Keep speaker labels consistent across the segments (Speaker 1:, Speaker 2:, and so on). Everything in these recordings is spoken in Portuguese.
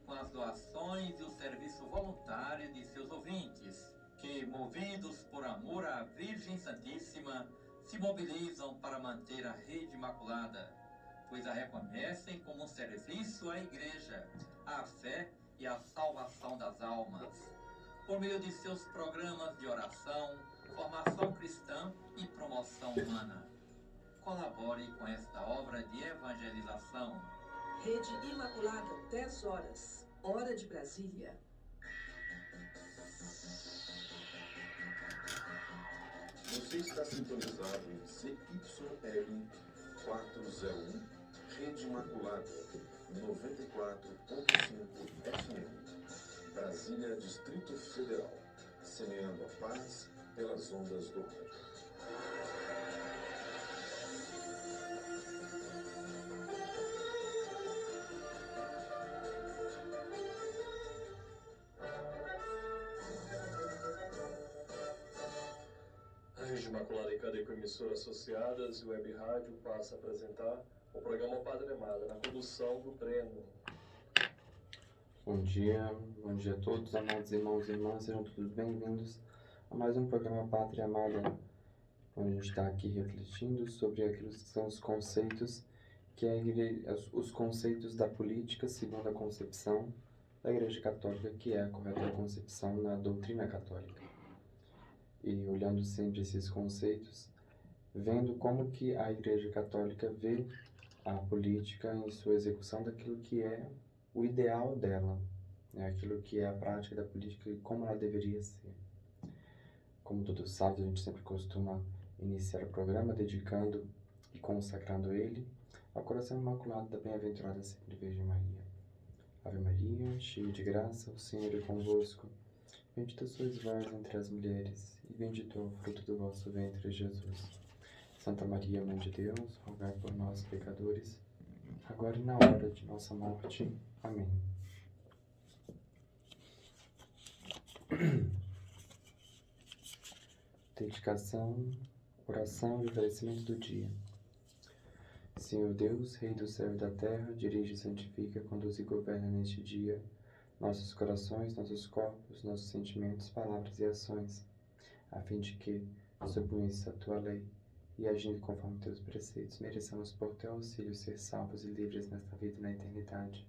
Speaker 1: Com as doações e o serviço voluntário de seus ouvintes, que, movidos por amor à Virgem Santíssima, se mobilizam para manter a Rede Imaculada, pois a reconhecem como um serviço à Igreja, à fé e à salvação das almas. Por meio de seus programas de oração, formação cristã e promoção humana. Colabore com esta obra de evangelização.
Speaker 2: Rede Imaculada, 10 horas, hora de Brasília.
Speaker 3: Você está sintonizado em ZYL 401, Rede Imaculada, 94.5 FM, Brasília, Distrito Federal, semeando a paz pelas ondas do rádio.
Speaker 4: A Rede Imaculada e cada emissora associadas e Web Rádio passa a apresentar o programa Pátria Amada, na condução do Breno.
Speaker 5: Bom dia a todos, amados irmãos e irmãs, sejam todos bem-vindos a mais um programa Pátria Amada, onde a gente está aqui refletindo sobre aqueles que são os conceitos os conceitos da política segundo a concepção da Igreja Católica, que é a correta concepção na doutrina católica. E olhando sempre esses conceitos, vendo como que a Igreja Católica vê a política em sua execução daquilo que é o ideal dela, né? Aquilo que é a prática da política e como ela deveria ser. Como todos sabem, a gente sempre costuma iniciar o programa dedicando e consagrando ele ao coração imaculado da bem-aventurada sempre Virgem Maria. Ave Maria, cheia de graça, o Senhor é convosco. Bendita sois vós entre as mulheres, e bendito é o fruto do vosso ventre, Jesus. Santa Maria, Mãe de Deus, rogai por nós, pecadores, agora e na hora de nossa morte. Amém. Dedicação, oração e oferecimento do dia. Senhor Deus, Rei do céu e da terra, dirige, santifica, conduz e governa neste dia nossos corações, nossos corpos, nossos sentimentos, palavras e ações, a fim de que, submissos à tua lei e agindo conforme teus preceitos, mereçamos por teu auxílio ser salvos e livres nesta vida e na eternidade.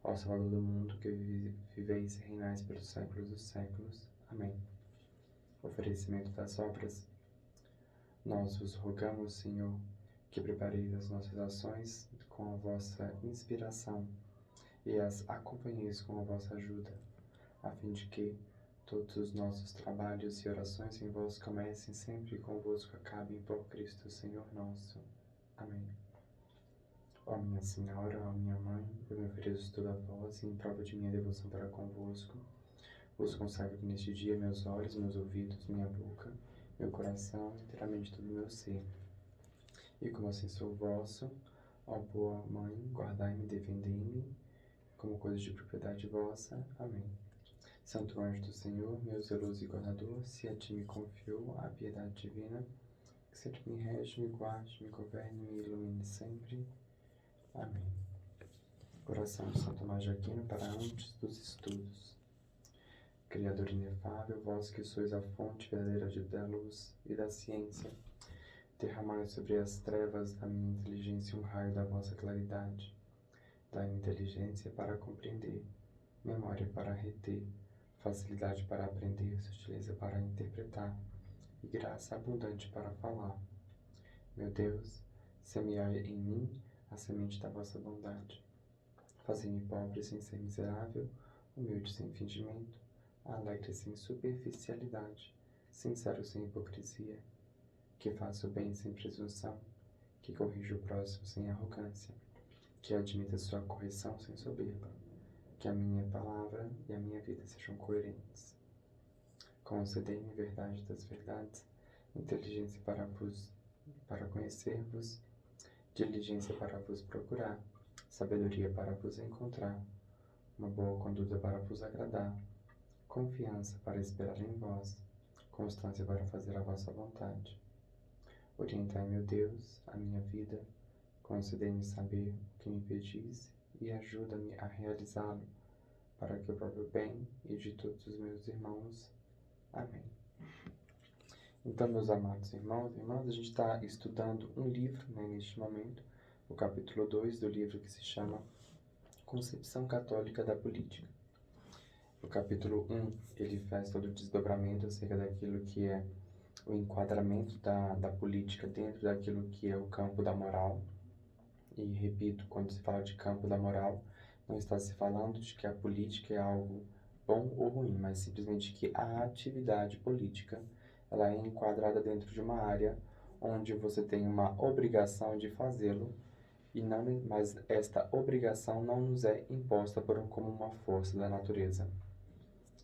Speaker 5: Ó Salvador do mundo, que viveis e reinais pelos séculos dos séculos. Amém. Oferecimento das obras. Nós vos rogamos, Senhor, que prepareis as nossas ações com a vossa inspiração e as acompanheis com a vossa ajuda, a fim de que todos os nossos trabalhos e orações em vós comecem sempre e convosco acabem por Cristo, Senhor nosso. Amém. Ó minha Senhora, ó minha Mãe, eu me ofereço toda a vós e em prova de minha devoção para convosco, vos consagro neste dia meus olhos, meus ouvidos, minha boca, meu coração, inteiramente todo o meu ser. E como assim sou vosso, ó boa Mãe, guardai-me e defendei-me, como coisa de propriedade vossa. Amém. Santo anjo do Senhor, meu zeloso e guardador, se a ti me confiou a piedade divina, que sempre me rege, me guarde, me governe e me ilumine sempre. Amém. Oração de São Tomás de Aquino para antes dos estudos. Criador inefável, vós que sois a fonte verdadeira da luz e da ciência, derramai sobre as trevas da minha inteligência um raio da vossa claridade. Dai-me inteligência para compreender, memória para reter, facilidade para aprender, sutileza para interpretar e graça abundante para falar. Meu Deus, semeai em mim a semente da vossa bondade. Fazei-me pobre sem ser miserável, humilde sem fingimento, alegre sem superficialidade, sincero sem hipocrisia, que faça o bem sem presunção, que corrija o próximo sem arrogância, que admita sua correção sem soberba, que a minha palavra e a minha vida sejam coerentes. Concedei-me verdade das verdades, inteligência para conhecer-vos, diligência para vos procurar, sabedoria para vos encontrar, uma boa conduta para vos agradar, confiança para esperar em vós, constância para fazer a vossa vontade. Orientai, meu Deus, a minha vida, concedei-me saber o que me pedis e ajuda-me a realizá-lo, para que o próprio bem e de todos os meus irmãos. Amém. Então, meus amados irmãos e irmãs, a gente está estudando um livro, né, neste momento, o capítulo 2 do livro que se chama Concepção Católica da Política. O capítulo 1, ele faz todo o desdobramento acerca daquilo que é o enquadramento da política dentro daquilo que é o campo da moral. E repito, quando se fala de campo da moral, não está se falando de que a política é algo bom ou ruim, mas simplesmente que a atividade política ela é enquadrada dentro de uma área onde você tem uma obrigação de fazê-lo, mas esta obrigação não nos é imposta como uma força da natureza.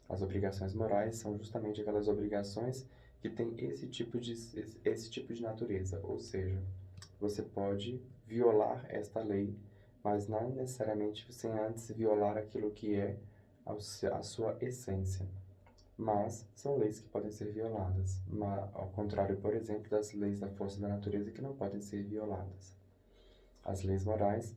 Speaker 5: As obrigações morais são justamente aquelas obrigações que têm esse tipo de natureza, ou seja, você pode violar esta lei, mas não necessariamente sem antes violar aquilo que é a sua essência. Mas são leis que podem ser violadas, ao contrário, por exemplo, das leis da força da natureza que não podem ser violadas. As leis morais,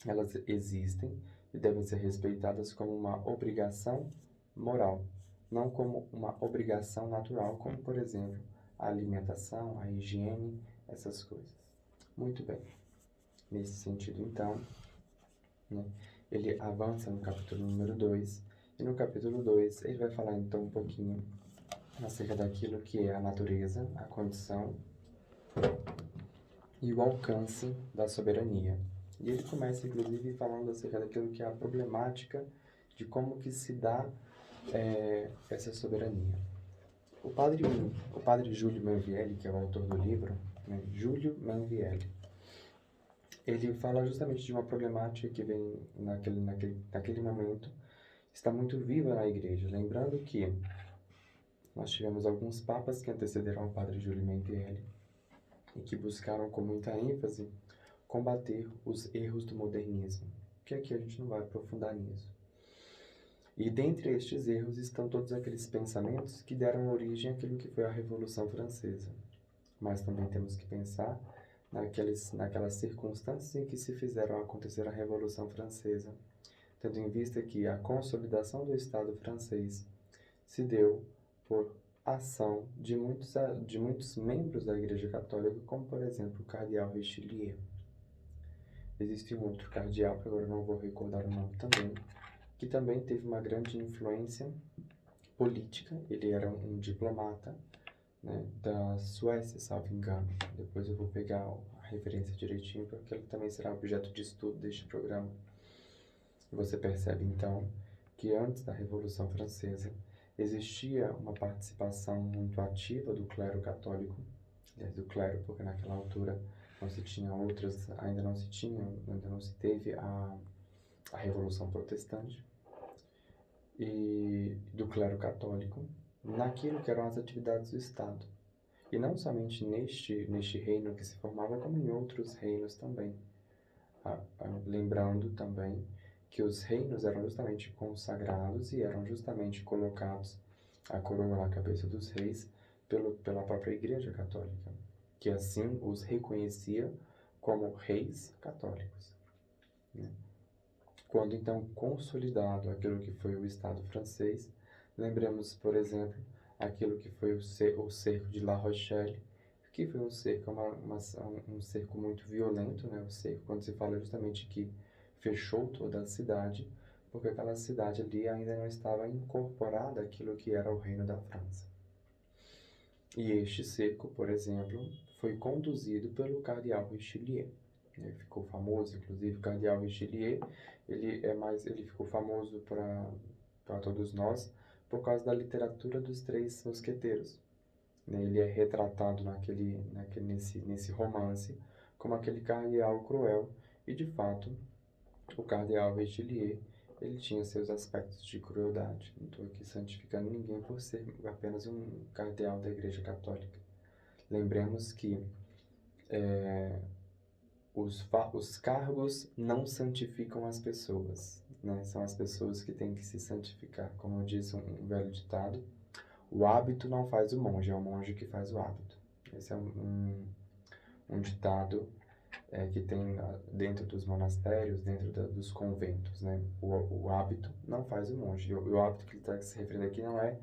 Speaker 5: elas existem e devem ser respeitadas como uma obrigação moral, não como uma obrigação natural, como, por exemplo, a alimentação, a higiene, essas coisas. Muito bem. Nesse sentido, então, né, ele avança no capítulo número 2, e no capítulo 2 ele vai falar então um pouquinho acerca daquilo que é a natureza, a condição e o alcance da soberania. E ele começa, inclusive, falando acerca daquilo que é a problemática de como que se dá essa soberania. O padre Júlio Manvielli, que é o autor do livro, né, Júlio Manvielli, ele fala justamente de uma problemática que vem naquele momento, está muito viva na igreja. Lembrando que nós tivemos alguns papas que antecederam o padre Júlio Manvielli e que buscaram com muita ênfase combater os erros do modernismo, que aqui a gente não vai aprofundar nisso. E dentre estes erros estão todos aqueles pensamentos que deram origem àquilo que foi a Revolução Francesa. Mas também temos que pensar naquelas circunstâncias em que se fizeram acontecer a Revolução Francesa, tendo em vista que a consolidação do Estado francês se deu por ação de muitos membros da Igreja Católica, como, por exemplo, o cardeal Richelieu. Existe um outro cardeal, que agora não vou recordar o nome também, que também teve uma grande influência política. Ele era um diplomata, né, da Suécia, salvo engano. Depois eu vou pegar a referência direitinho, porque ele também será objeto de estudo deste programa. Você percebe, então, que antes da Revolução Francesa existia uma participação muito ativa do clero católico, do clero, porque naquela altura não se tinha outras, ainda não se teve a Revolução Protestante, e do clero católico, naquilo que eram as atividades do Estado. E não somente neste reino que se formava, como em outros reinos também. Lembrando também que os reinos eram justamente consagrados e eram justamente colocados a coroa na cabeça dos reis pela própria Igreja Católica, que assim os reconhecia como reis católicos, né? Quando então consolidado aquilo que foi o Estado francês, lembremos, por exemplo, aquilo que foi o cerco de La Rochelle, que foi um cerco, um cerco muito violento, né? O cerco, quando se fala justamente que fechou toda a cidade, porque aquela cidade ali ainda não estava incorporada àquilo que era o Reino da França. E este cerco, por exemplo, foi conduzido pelo cardeal Richelieu. Ele ficou famoso, inclusive, o cardeal Richelieu, ele ficou famoso para todos nós por causa da literatura dos Três Mosqueteiros. Ele é retratado nesse romance como aquele cardeal cruel, e de fato o cardeal Richelieu, ele tinha seus aspectos de crueldade. Não estou aqui santificando ninguém por ser apenas um cardeal da Igreja Católica. Lembremos que os cargos não santificam as pessoas, né? São as pessoas que têm que se santificar. Como diz um velho ditado, o hábito não faz o monge, é o monge que faz o hábito. Esse é um ditado que tem dentro dos monastérios, dentro dos conventos, né? O hábito não faz o monge. E o hábito que ele está se referindo aqui não é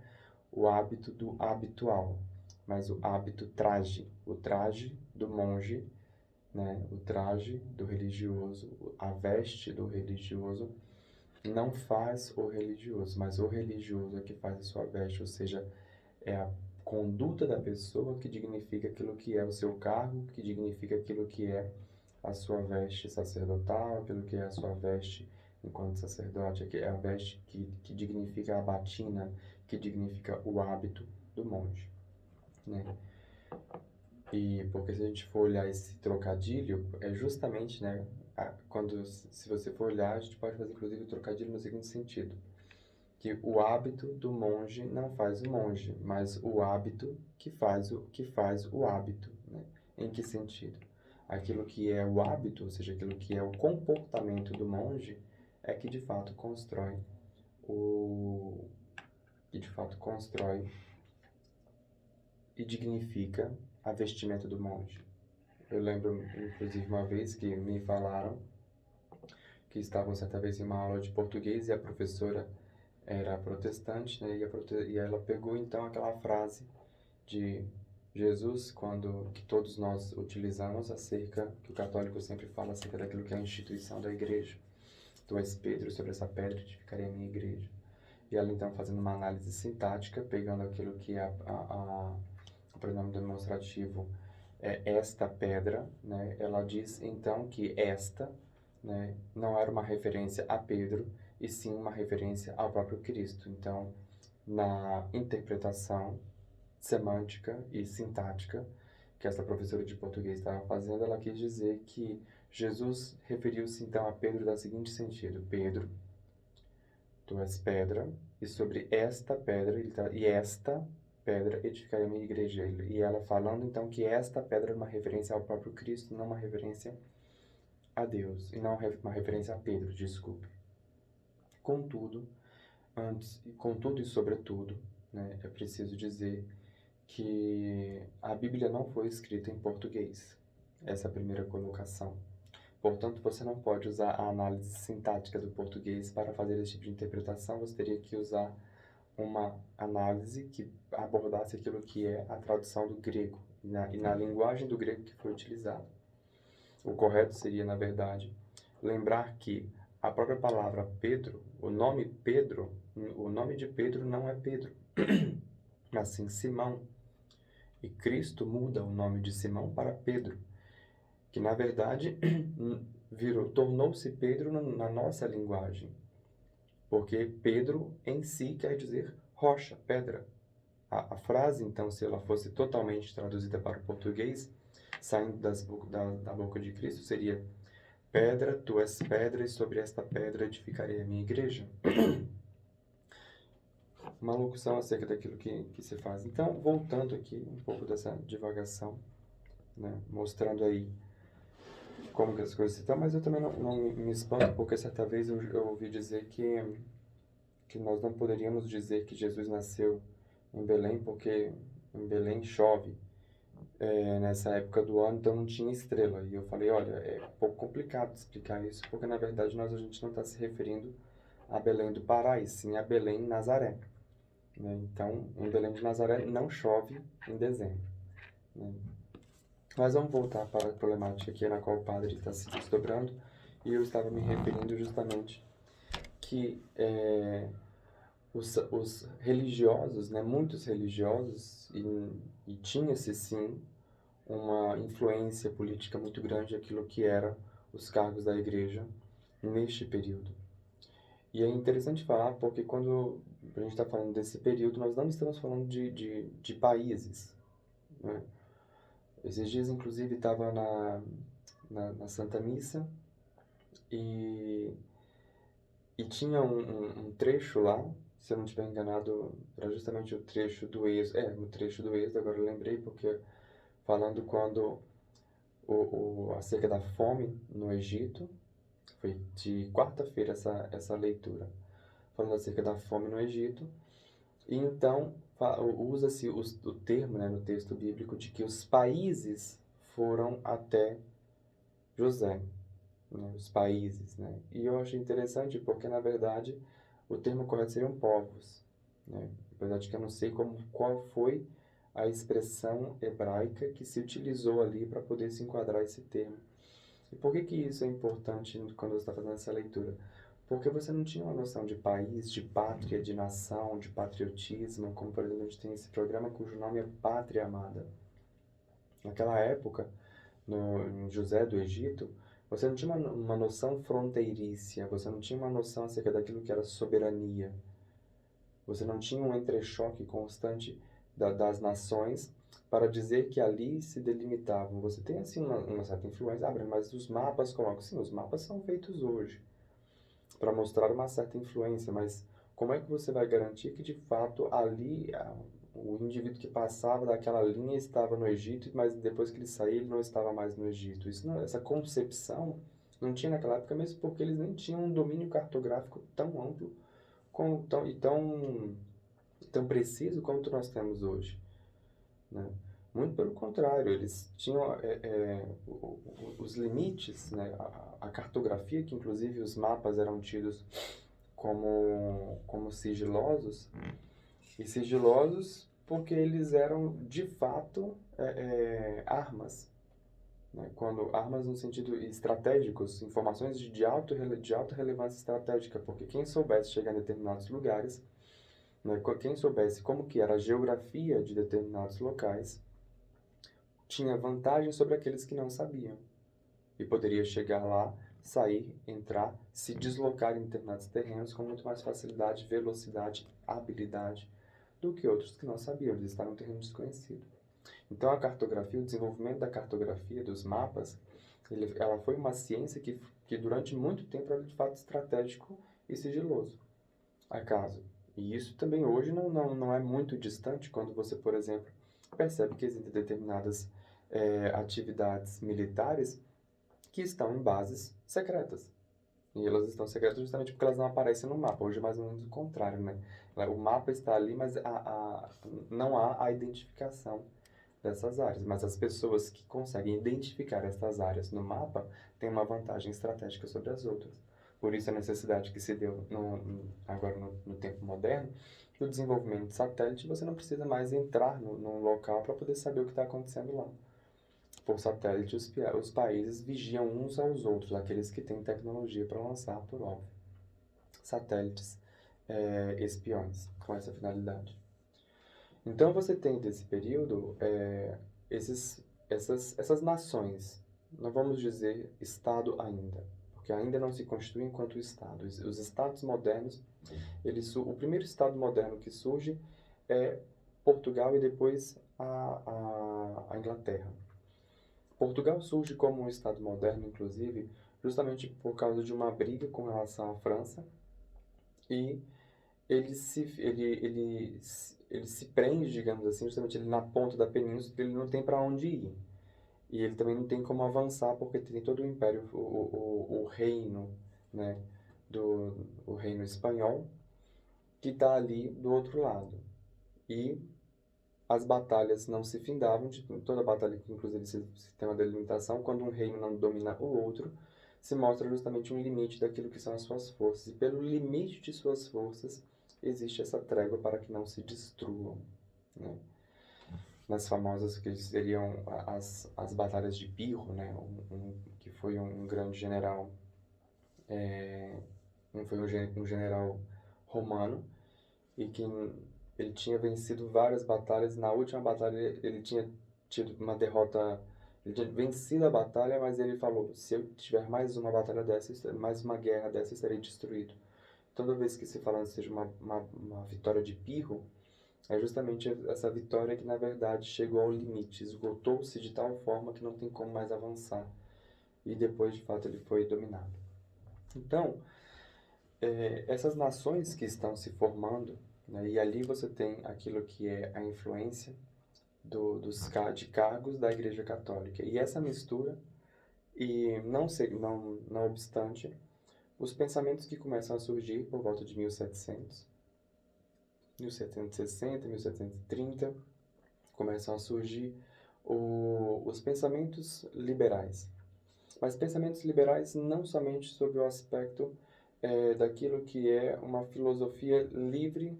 Speaker 5: o hábito do habitual, mas o hábito traje, o traje do monge, né? O traje do religioso, a veste do religioso não faz o religioso, mas o religioso é que faz a sua veste, ou seja, é a conduta da pessoa que dignifica aquilo que é o seu cargo, que dignifica aquilo que é a sua veste sacerdotal, aquilo que é a sua veste enquanto sacerdote, que é a veste que dignifica a batina, que dignifica o hábito do monge, né? E porque se a gente for olhar esse trocadilho, é justamente, né, se você for olhar, a gente pode fazer inclusive o trocadilho no seguinte sentido, que o hábito do monge não faz o monge, mas o hábito que faz o hábito, né? Em que sentido? Aquilo que é o hábito, ou seja, aquilo que é o comportamento do monge, é que de fato constrói e dignifica a vestimenta do monge. Eu lembro, inclusive, uma vez que me falaram que estavam certa vez em uma aula de português e a professora era protestante, né? E ela pegou então aquela frase de Jesus, que todos nós utilizamos que o católico sempre fala acerca daquilo que é a instituição da igreja. Tu és Pedro, sobre essa pedra edificarei a minha igreja. E ela então fazendo uma análise sintática, pegando aquilo que é o pronome demonstrativo é esta pedra, né? Ela diz então que esta, né, não era uma referência a Pedro, e sim uma referência ao próprio Cristo. Então, na interpretação semântica e sintática que essa professora de português estava fazendo, ela quis dizer que Jesus referiu-se então a Pedro da seguinte sentido: Pedro, tu és pedra, e sobre esta pedra, esta pedra edificarei a minha igreja. E ela falando então que esta pedra é uma referência ao próprio Cristo, não uma referência a Deus, e não uma referência a Pedro, desculpe. Contudo e sobretudo, né, é preciso dizer que a Bíblia não foi escrita em português. Essa é a primeira colocação. Portanto, você não pode usar a análise sintática do português para fazer esse tipo de interpretação. Você teria que usar uma análise que abordasse aquilo que é a tradução do grego e na linguagem do grego que foi utilizada. O correto seria, na verdade, lembrar que a própria palavra Pedro, o nome de Pedro não é Pedro, mas sim Simão. E Cristo muda o nome de Simão para Pedro, que na verdade tornou-se Pedro na nossa linguagem, porque Pedro em si quer dizer rocha, pedra. A frase, então, se ela fosse totalmente traduzida para o português, saindo da boca de Cristo, seria: pedra, tu és pedra, e sobre esta pedra edificarei a minha igreja. Uma locução acerca daquilo que se faz. Então, voltando aqui um pouco dessa divagação, né, mostrando aí como que as coisas estão, mas eu também não me espanto, porque certa vez eu ouvi dizer que nós não poderíamos dizer que Jesus nasceu em Belém, porque em Belém chove nessa época do ano, então não tinha estrela. E eu falei, olha, é um pouco complicado explicar isso, porque na verdade a gente não está se referindo a Belém do Pará, e sim a Belém, Nazaré. Né? Então, em Belém de Nazaré não chove em dezembro. Né? Mas vamos voltar para a problemática aqui na qual o padre está se desdobrando, e eu estava me referindo justamente que os religiosos, né, muitos religiosos, e tinha-se sim uma influência política muito grande aquilo que eram os cargos da igreja neste período. E é interessante falar porque quando a gente está falando desse período, nós não estamos falando de países, né? Esses dias, inclusive, estava na Santa Missa e tinha um trecho lá, se eu não estiver enganado, era justamente o trecho do Êxodo. O trecho do Êxodo, agora eu lembrei, porque falando quando acerca da fome no Egito, foi de quarta-feira essa leitura, falando acerca da fome no Egito, e então usa-se o termo, né, no texto bíblico de que os países foram até José, né, os países, né? E eu achei interessante porque, na verdade, o termo correto seriam povos, né? Apesar de que eu não sei qual foi a expressão hebraica que se utilizou ali para poder se enquadrar esse termo. E por que isso é importante quando você está fazendo essa leitura? Porque você não tinha uma noção de país, de pátria, de nação, de patriotismo, como por exemplo a gente tem esse programa cujo nome é Pátria Amada. Naquela época, em José do Egito, você não tinha uma noção fronteiriça, você não tinha uma noção acerca daquilo que era soberania. Você não tinha um entrechoque constante das nações para dizer que ali se delimitavam. Você tem, assim, uma certa influência. Mas os mapas colocam... Sim, os mapas são feitos hoje para mostrar uma certa influência, mas como é que você vai garantir que, de fato, ali o indivíduo que passava daquela linha estava no Egito, mas depois que ele saía, ele não estava mais no Egito? Essa concepção não tinha naquela época, mesmo porque eles nem tinham um domínio cartográfico tão amplo tão preciso quanto nós temos hoje, né? Muito pelo contrário, eles tinham os limites, né? A cartografia, que inclusive os mapas eram tidos como sigilosos, e sigilosos porque eles eram de fato armas, né? Armas no sentido estratégicos, informações de alta relevância estratégica, porque quem soubesse chegar em determinados lugares, né, quem soubesse como que era a geografia de determinados locais, tinha vantagem sobre aqueles que não sabiam. E poderia chegar lá, sair, entrar, se deslocar em determinados terrenos com muito mais facilidade, velocidade, habilidade, do que outros que não sabiam, eles estavam em terreno desconhecido. Então a cartografia, o desenvolvimento da cartografia, dos mapas, ela foi uma ciência que durante muito tempo era de fato estratégico e sigiloso. Acaso. E isso também hoje não é muito distante quando você, por exemplo, percebe que existem determinadas atividades militares que estão em bases secretas. E elas estão secretas justamente porque elas não aparecem no mapa. Hoje é mais ou menos o contrário, né? O mapa está ali, mas não há a identificação dessas áreas. Mas as pessoas que conseguem identificar essas áreas no mapa têm uma vantagem estratégica sobre as outras. Por isso a necessidade que se deu agora no tempo moderno, do desenvolvimento de satélite, você não precisa mais entrar num local para poder saber o que está acontecendo lá. Por satélite, os países vigiam uns aos outros, aqueles que têm tecnologia para lançar, por óbvio, satélites espiões, com essa finalidade. Então você tem desse período essas nações, não vamos dizer Estado ainda, porque ainda não se constitui enquanto Estado. Os Estados modernos, o primeiro Estado moderno que surge é Portugal e depois a Inglaterra. Portugal surge como um Estado moderno, inclusive, justamente por causa de uma briga com relação à França, e ele se prende, digamos assim, justamente ele na ponta da península, ele não tem para onde ir. E ele também não tem como avançar, porque tem todo o império, o reino, né, o reino espanhol, que está ali do outro lado. E as batalhas não se findavam, toda batalha que inclusive se tem uma delimitação, quando um reino não domina o outro, se mostra justamente um limite daquilo que são as suas forças. E pelo limite de suas forças, existe essa trégua para que não se destruam, né? Nas famosas que seriam as batalhas de Pirro, né? Que foi um grande general, um general romano, e que ele tinha vencido várias batalhas. Na última batalha ele tinha tido uma derrota, ele tinha vencido a batalha, mas ele falou: se eu tiver mais uma batalha dessa, mais uma guerra dessa, eu estarei destruído. Toda vez que se fala que seja uma vitória de Pirro, é justamente essa vitória que, na verdade, chegou ao limite, esgotou-se de tal forma que não tem como mais avançar. E depois, de fato, ele foi dominado. Então, essas nações que estão se formando, né, e ali você tem aquilo que é a influência de cargos da Igreja Católica. E essa mistura, e não obstante, os pensamentos que começam a surgir por volta de 1760, 1730, começam a surgir os pensamentos liberais. Mas pensamentos liberais não somente sobre o aspecto daquilo que é uma filosofia livre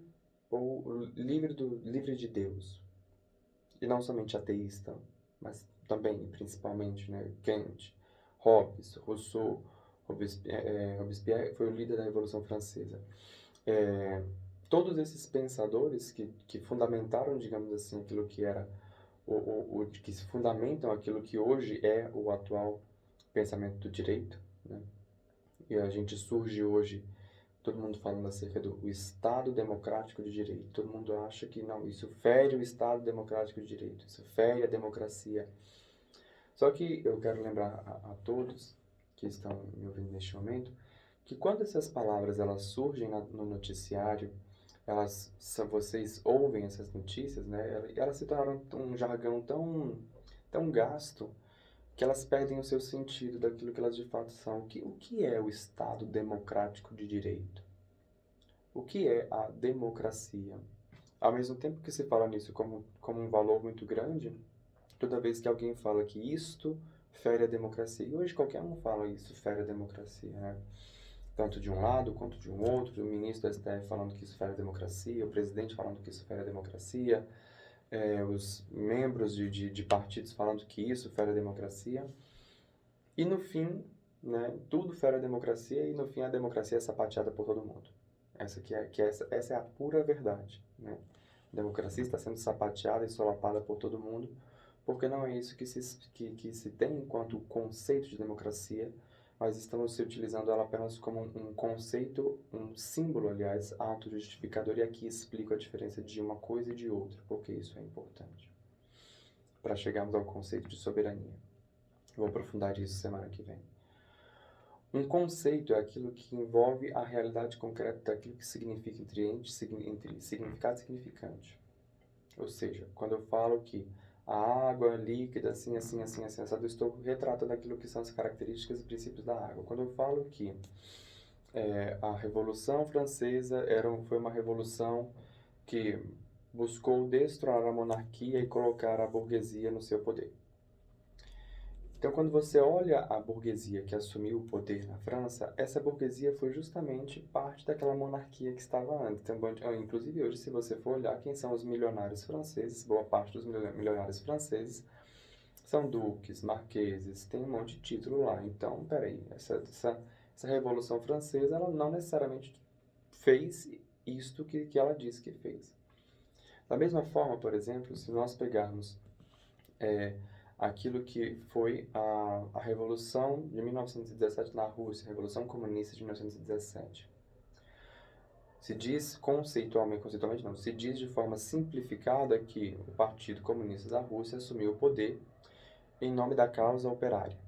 Speaker 5: ou livre de Deus. E não somente ateísta, mas também, principalmente, né, Kant, Hobbes, Rousseau, Robespierre foi o líder da Revolução Francesa. Todos esses pensadores que fundamentaram, digamos assim, aquilo que era que se fundamentam aquilo que hoje é o atual pensamento do direito, né? E a gente surge hoje, todo mundo falando acerca do Estado Democrático de Direito. Todo mundo acha que não, isso fere o Estado Democrático de Direito, isso fere a democracia. Só que eu quero lembrar a todos que estão me ouvindo neste momento, que quando essas palavras elas surgem no noticiário, vocês ouvem essas notícias, né? Elas se tornaram um jargão tão gasto que elas perdem o seu sentido daquilo que elas de fato são. O que é o Estado Democrático de Direito? O que é a democracia? Ao mesmo tempo que se fala nisso como um valor muito grande, toda vez que alguém fala que isto fere a democracia, e hoje qualquer um fala isso fere a democracia, né? Tanto de um lado quanto de um outro, o ministro do STF falando que isso fere a democracia, o presidente falando que isso fere a democracia, os membros de partidos falando que isso fere a democracia. E no fim, né, tudo fere a democracia e no fim a democracia é sapateada por todo mundo. Essa é a pura verdade, né? A democracia está sendo sapateada e solapada por todo mundo, porque não é isso que se tem enquanto conceito de democracia, mas estamos utilizando ela apenas como um conceito, um símbolo, aliás, autojustificador, e aqui explico a diferença de uma coisa e de outra, porque isso é importante, para chegarmos ao conceito de soberania. Vou aprofundar isso semana que vem. Um conceito é aquilo que envolve a realidade concreta daquilo que significa entre significado e significante. Ou seja, quando eu falo que a água é líquida, assim, eu estou retratando aquilo que são as características e princípios da água. Quando eu falo que a Revolução Francesa foi uma revolução que buscou destronar a monarquia e colocar a burguesia no seu poder. Então, quando você olha a burguesia que assumiu o poder na França, essa burguesia foi justamente parte daquela monarquia que estava antes. Então, inclusive, hoje, se você for olhar quem são os milionários franceses, boa parte dos milionários franceses são duques, marqueses, tem um monte de título lá. Então, peraí, essa Revolução Francesa, ela não necessariamente fez isto que ela disse que fez. Da mesma forma, por exemplo, se nós pegarmos aquilo que foi a Revolução de 1917 na Rússia, a Revolução Comunista de 1917. Se diz conceitualmente não, se diz de forma simplificada que o Partido Comunista da Rússia assumiu o poder em nome da causa operária.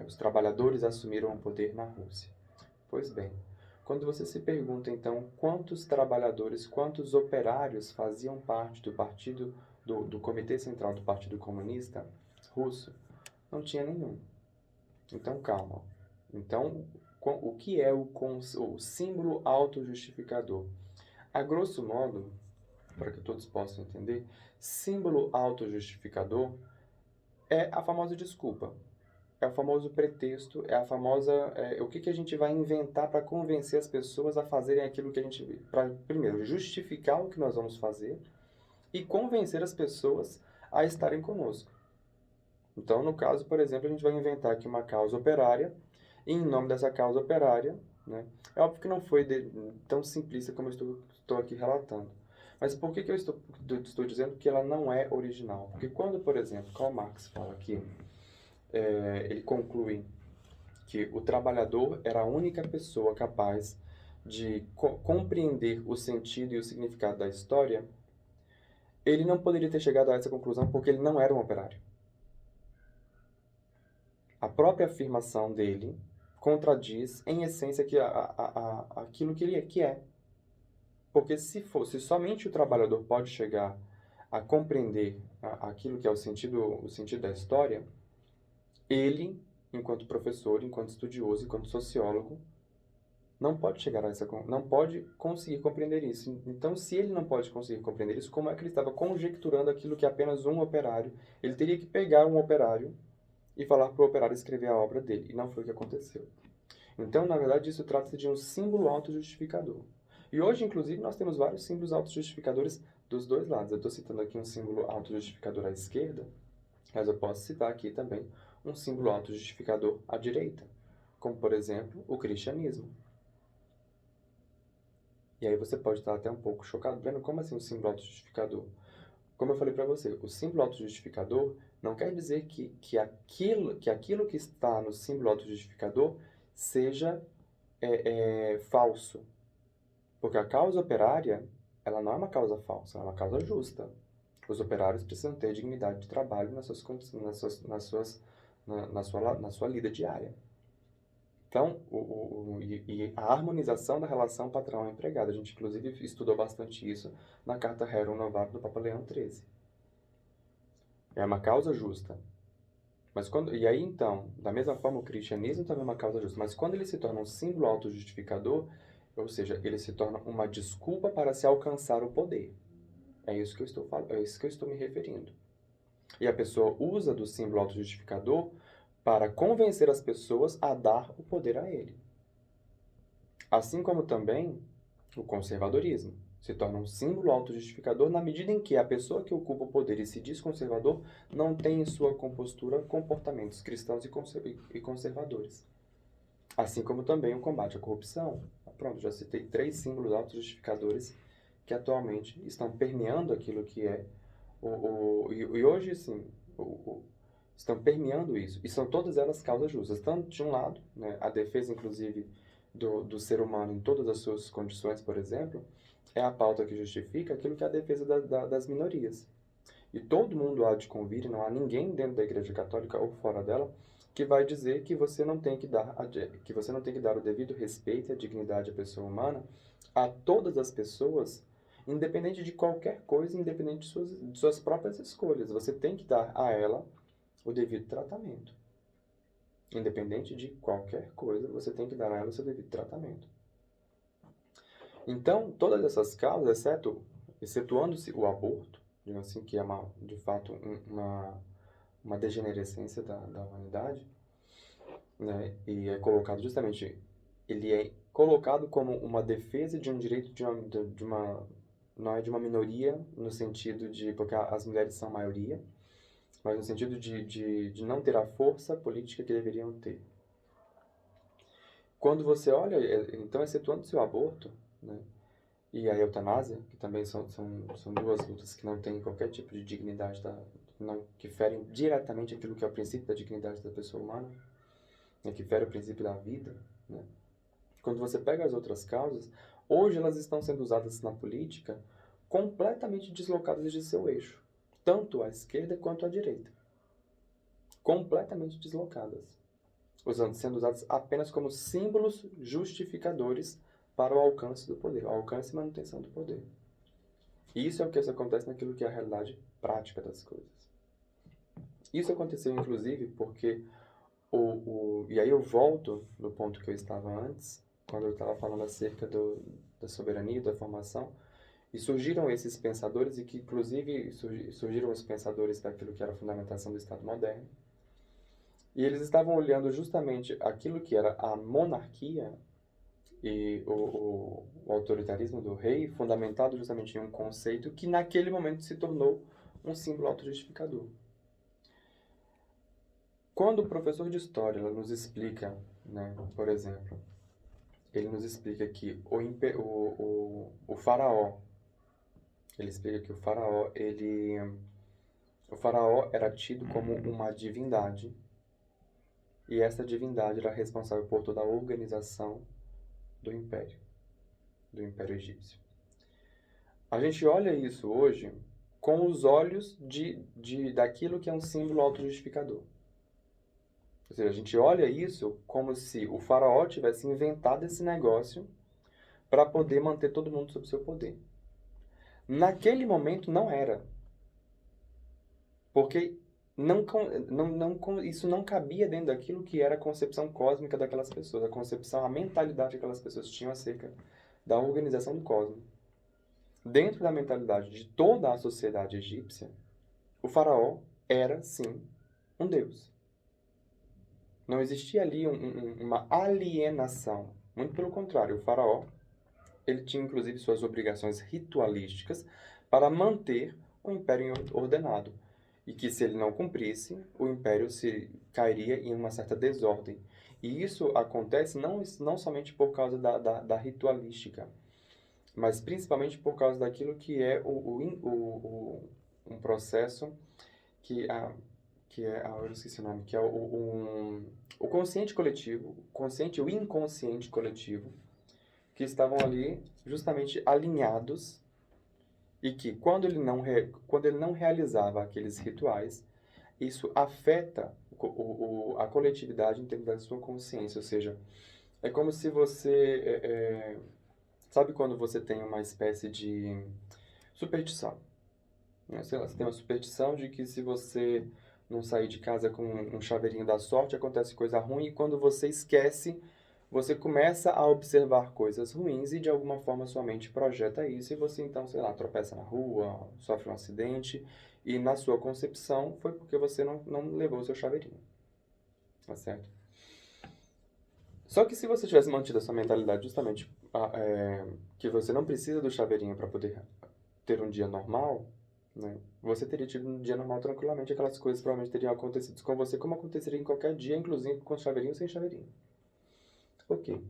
Speaker 5: Os trabalhadores assumiram o poder na Rússia. Pois bem, quando você se pergunta então quantos trabalhadores, quantos operários faziam parte do partido, do Comitê Central do Partido Comunista Russo, não tinha nenhum. Então, calma. Então, o que é o símbolo autojustificador? A grosso modo, para que todos possam entender, símbolo autojustificador é a famosa desculpa, é o famoso pretexto, é a famosa... o que a gente vai inventar para convencer as pessoas a fazerem aquilo que a gente... Para, primeiro, justificar o que nós vamos fazer e convencer as pessoas a estarem conosco. Então, no caso, por exemplo, a gente vai inventar aqui uma causa operária, e em nome dessa causa operária, né, é óbvio que não foi tão simplista como eu estou aqui relatando. Mas por que eu estou dizendo que ela não é original? Porque quando, por exemplo, Karl Marx fala aqui, ele conclui que o trabalhador era a única pessoa capaz de compreender o sentido e o significado da história, ele não poderia ter chegado a essa conclusão porque ele não era um operário. A própria afirmação dele contradiz, em essência, aquilo que ele é. Porque se somente o trabalhador pode chegar a compreender aquilo que é o sentido da história, ele, enquanto professor, enquanto estudioso, enquanto sociólogo, não pode chegar a não pode conseguir compreender isso. Então, se ele não pode conseguir compreender isso, como é que ele estava conjecturando aquilo que é apenas um operário? Ele teria que pegar um operário e falar para o operário escrever a obra dele. E não foi o que aconteceu. Então, na verdade, isso trata-se de um símbolo autojustificador. E hoje, inclusive, nós temos vários símbolos autojustificadores dos dois lados. Eu estou citando aqui um símbolo autojustificador à esquerda, mas eu posso citar aqui também um símbolo autojustificador à direita, como, por exemplo, o cristianismo. E aí você pode estar até um pouco chocado, vendo como assim um símbolo autojustificador? Como eu falei para você, o símbolo autojustificador não quer dizer que aquilo que está no símbolo autojustificador seja falso. Porque a causa operária, ela não é uma causa falsa, ela é uma causa justa. Os operários precisam ter dignidade de trabalho na sua lida diária. Então, e a harmonização da relação patrão-empregado. A gente, inclusive, estudou bastante isso na Carta Rerum Novarum do Papa Leão XIII. É uma causa justa. E aí, então, da mesma forma, o cristianismo também é uma causa justa. Mas quando ele se torna um símbolo autojustificador, ou seja, ele se torna uma desculpa para se alcançar o poder. É isso que eu estou falando, é isso que eu estou me referindo. E a pessoa usa do símbolo autojustificador para convencer as pessoas a dar o poder a ele. Assim como também o conservadorismo se torna um símbolo autojustificador na medida em que a pessoa que ocupa o poder e se diz conservador não tem em sua compostura comportamentos cristãos e conservadores. Assim como também o combate à corrupção. Pronto, já citei 3 símbolos autojustificadores que atualmente estão permeando aquilo que é e hoje, sim, estão permeando isso. E são todas elas causas justas. Tanto, de um lado, né, a defesa, inclusive, do ser humano em todas as suas condições, por exemplo, é a pauta que justifica aquilo que é a defesa das minorias. E todo mundo há de convir, e não há ninguém dentro da Igreja Católica ou fora dela, que vai dizer que você não tem que dar o devido respeito e a dignidade à pessoa humana a todas as pessoas, independente de qualquer coisa, independente de suas próprias escolhas. Você tem que dar a ela o devido tratamento. Independente de qualquer coisa, você tem que dar a ela o seu devido tratamento. Então, todas essas causas, excetuando-se o aborto, digamos assim, que é de fato uma degenerescência da humanidade, né? E é colocado justamente, ele é colocado como uma defesa de um direito não é de uma minoria no sentido de, porque as mulheres são maioria, mas no sentido de não ter a força política que deveriam ter. Quando você olha, então, excetuando-se o aborto, né, e a eutanásia, que também são 2 lutas que não têm qualquer tipo de dignidade, que ferem diretamente aquilo que é o princípio da dignidade da pessoa humana, né, que fere o princípio da vida, né. Quando você pega as outras causas, hoje elas estão sendo usadas na política completamente deslocadas de seu eixo, tanto à esquerda quanto à direita. Completamente deslocadas. Sendo usadas apenas como símbolos justificadores para o alcance do poder, o alcance e manutenção do poder. E isso é o que acontece naquilo que é a realidade prática das coisas. Isso aconteceu, inclusive, porque e aí eu volto no ponto que eu estava antes, quando eu estava falando acerca da soberania e da formação, e surgiram esses pensadores, e que, inclusive, surgiram os pensadores daquilo que era a fundamentação do Estado moderno, e eles estavam olhando justamente aquilo que era a monarquia e o autoritarismo do rei, fundamentado justamente em um conceito que naquele momento se tornou um símbolo autojustificador. Quando o professor de história nos explica, né, por exemplo, ele nos explica que o faraó, ele explica que o faraó era tido como uma divindade, e essa divindade era responsável por toda a organização do Império Egípcio. A gente olha isso hoje com os olhos daquilo que é um símbolo autojustificador. Ou seja, a gente olha isso como se o faraó tivesse inventado esse negócio para poder manter todo mundo sob seu poder. Naquele momento não era. Porque isso não cabia dentro daquilo que era a concepção cósmica daquelas pessoas, a mentalidade que aquelas pessoas tinham acerca da organização do cosmos. Dentro da mentalidade de toda a sociedade egípcia, o faraó era, sim, um deus. Não existia ali uma alienação. Muito pelo contrário, o faraó, ele tinha inclusive suas obrigações ritualísticas para manter o império ordenado. E que se ele não cumprisse, o império se cairia em uma certa desordem. E isso acontece não somente por causa da ritualística, mas principalmente por causa daquilo que é um processo eu esqueci o nome, que é o consciente coletivo, o consciente e o inconsciente coletivo, que estavam ali justamente alinhados e que quando ele não realizava aqueles rituais, isso afeta a coletividade em termos da sua consciência, ou seja, é como se você, sabe quando você tem uma espécie de superstição, né? Sei lá, você tem uma superstição de que se você não sair de casa com um chaveirinho da sorte, acontece coisa ruim, e quando você esquece, você começa a observar coisas ruins e de alguma forma sua mente projeta isso e você então, sei lá, tropeça na rua, sofre um acidente e na sua concepção foi porque você não levou o seu chaveirinho. Tá certo? Só que se você tivesse mantido a sua mentalidade justamente que você não precisa do chaveirinho para poder ter um dia normal, né? Você teria tido um dia normal tranquilamente, aquelas coisas provavelmente teriam acontecido com você como aconteceria em qualquer dia, inclusive com chaveirinho ou sem chaveirinho. Ok.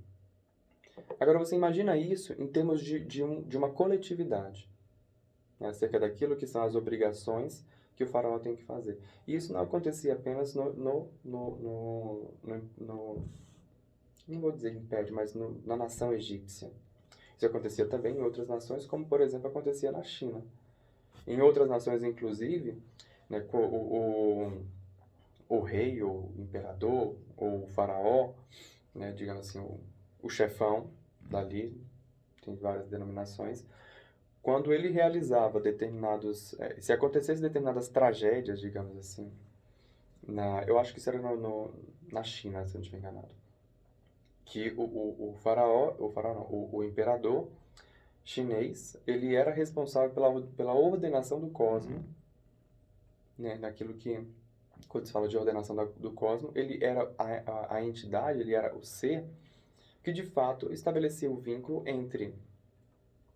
Speaker 5: Agora você imagina isso em termos de uma coletividade, né, acerca daquilo que são as obrigações que o faraó tem que fazer. E isso não acontecia apenas no não vou dizer império, mas na nação egípcia. Isso acontecia também em outras nações, como por exemplo acontecia na China. Em outras nações, inclusive, né, o rei, ou o imperador, ou o faraó, né, digamos assim, o chefão dali, tem várias denominações, quando ele realizava se acontecesse determinadas tragédias, digamos assim, eu acho que isso era na China, se eu não estiver enganado, que o imperador chinês, ele era responsável pela ordenação do cosmo, né, naquilo que, quando se fala de ordenação do cosmo, ele era a entidade, ele era o ser que de fato estabelecia o vínculo entre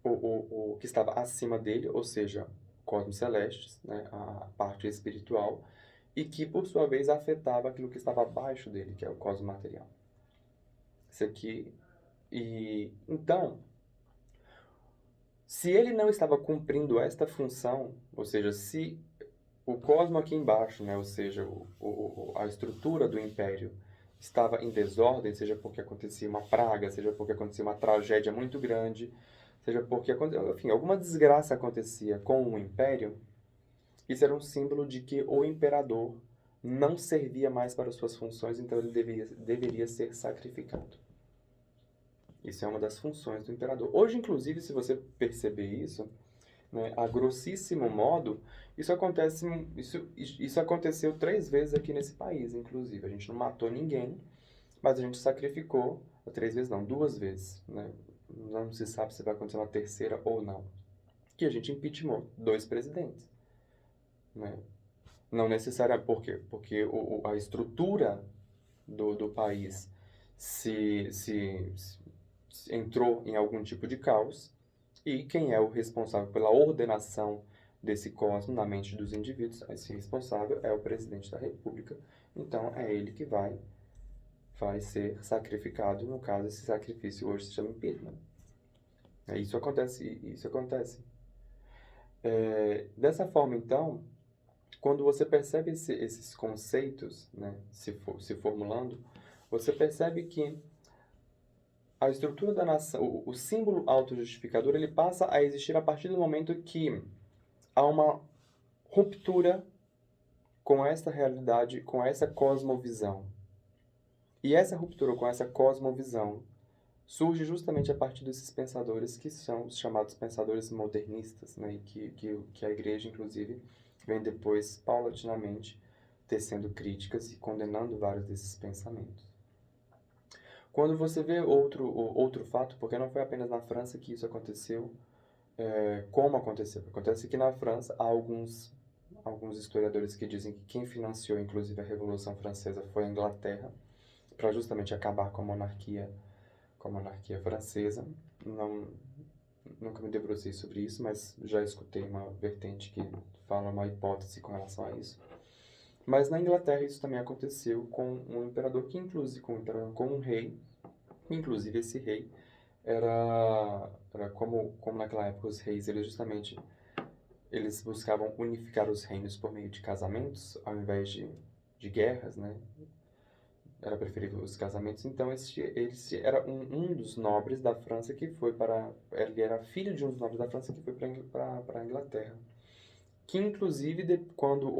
Speaker 5: o que estava acima dele, ou seja, cosmos celestes, né, a parte espiritual, e que por sua vez afetava aquilo que estava abaixo dele, que é o cosmos material. Isso aqui. E então, se ele não estava cumprindo esta função, ou seja, se o cosmo aqui embaixo, né, ou seja, a estrutura do império estava em desordem, seja porque acontecia uma praga, seja porque acontecia uma tragédia muito grande, seja porque, enfim, alguma desgraça acontecia com o império, isso era um símbolo de que o imperador não servia mais para suas funções, então ele deveria ser sacrificado. Isso é uma das funções do imperador. Hoje, inclusive, se você perceber isso, né, a grossíssimo modo, isso aconteceu 3 vezes aqui nesse país, inclusive. A gente não matou ninguém, mas a gente sacrificou, 3 vezes não, 2 vezes, né? Não se sabe se vai acontecer uma terceira ou não. Que a gente impeachmentou 2 presidentes, né? Não necessariamente, por quê? Porque a estrutura do país se entrou em algum tipo de caos, e quem é o responsável pela ordenação desse cosmos na mente dos indivíduos, esse responsável é o presidente da República. Então, é ele que vai ser sacrificado. No caso, esse sacrifício hoje se chama impeachment. Isso acontece. Dessa forma, então, quando você percebe esses conceitos, né, se formulando, você percebe que a estrutura da nação, o símbolo autojustificador, ele passa a existir a partir do momento que há uma ruptura com essa realidade, com essa cosmovisão. E essa ruptura com essa cosmovisão surge justamente a partir desses pensadores que são os chamados pensadores modernistas, né? E que a igreja, inclusive, vem depois, paulatinamente, tecendo críticas e condenando vários desses pensamentos. Quando você vê outro fato, porque não foi apenas na França que isso aconteceu, como aconteceu? Acontece que na França há alguns historiadores que dizem que quem financiou, inclusive, a Revolução Francesa foi a Inglaterra, para justamente acabar com a monarquia francesa. Nunca me debrucei sobre isso, mas já escutei uma vertente que fala uma hipótese com relação a isso. Mas na Inglaterra isso também aconteceu com um imperador com um rei. Inclusive esse rei era como naquela época os reis, eles buscavam unificar os reinos por meio de casamentos, ao invés de guerras, né? Era preferível os casamentos. Então, esse era um dos nobres da França que foi ele era filho de um dos nobres da França que foi para a Inglaterra. Que, inclusive, quando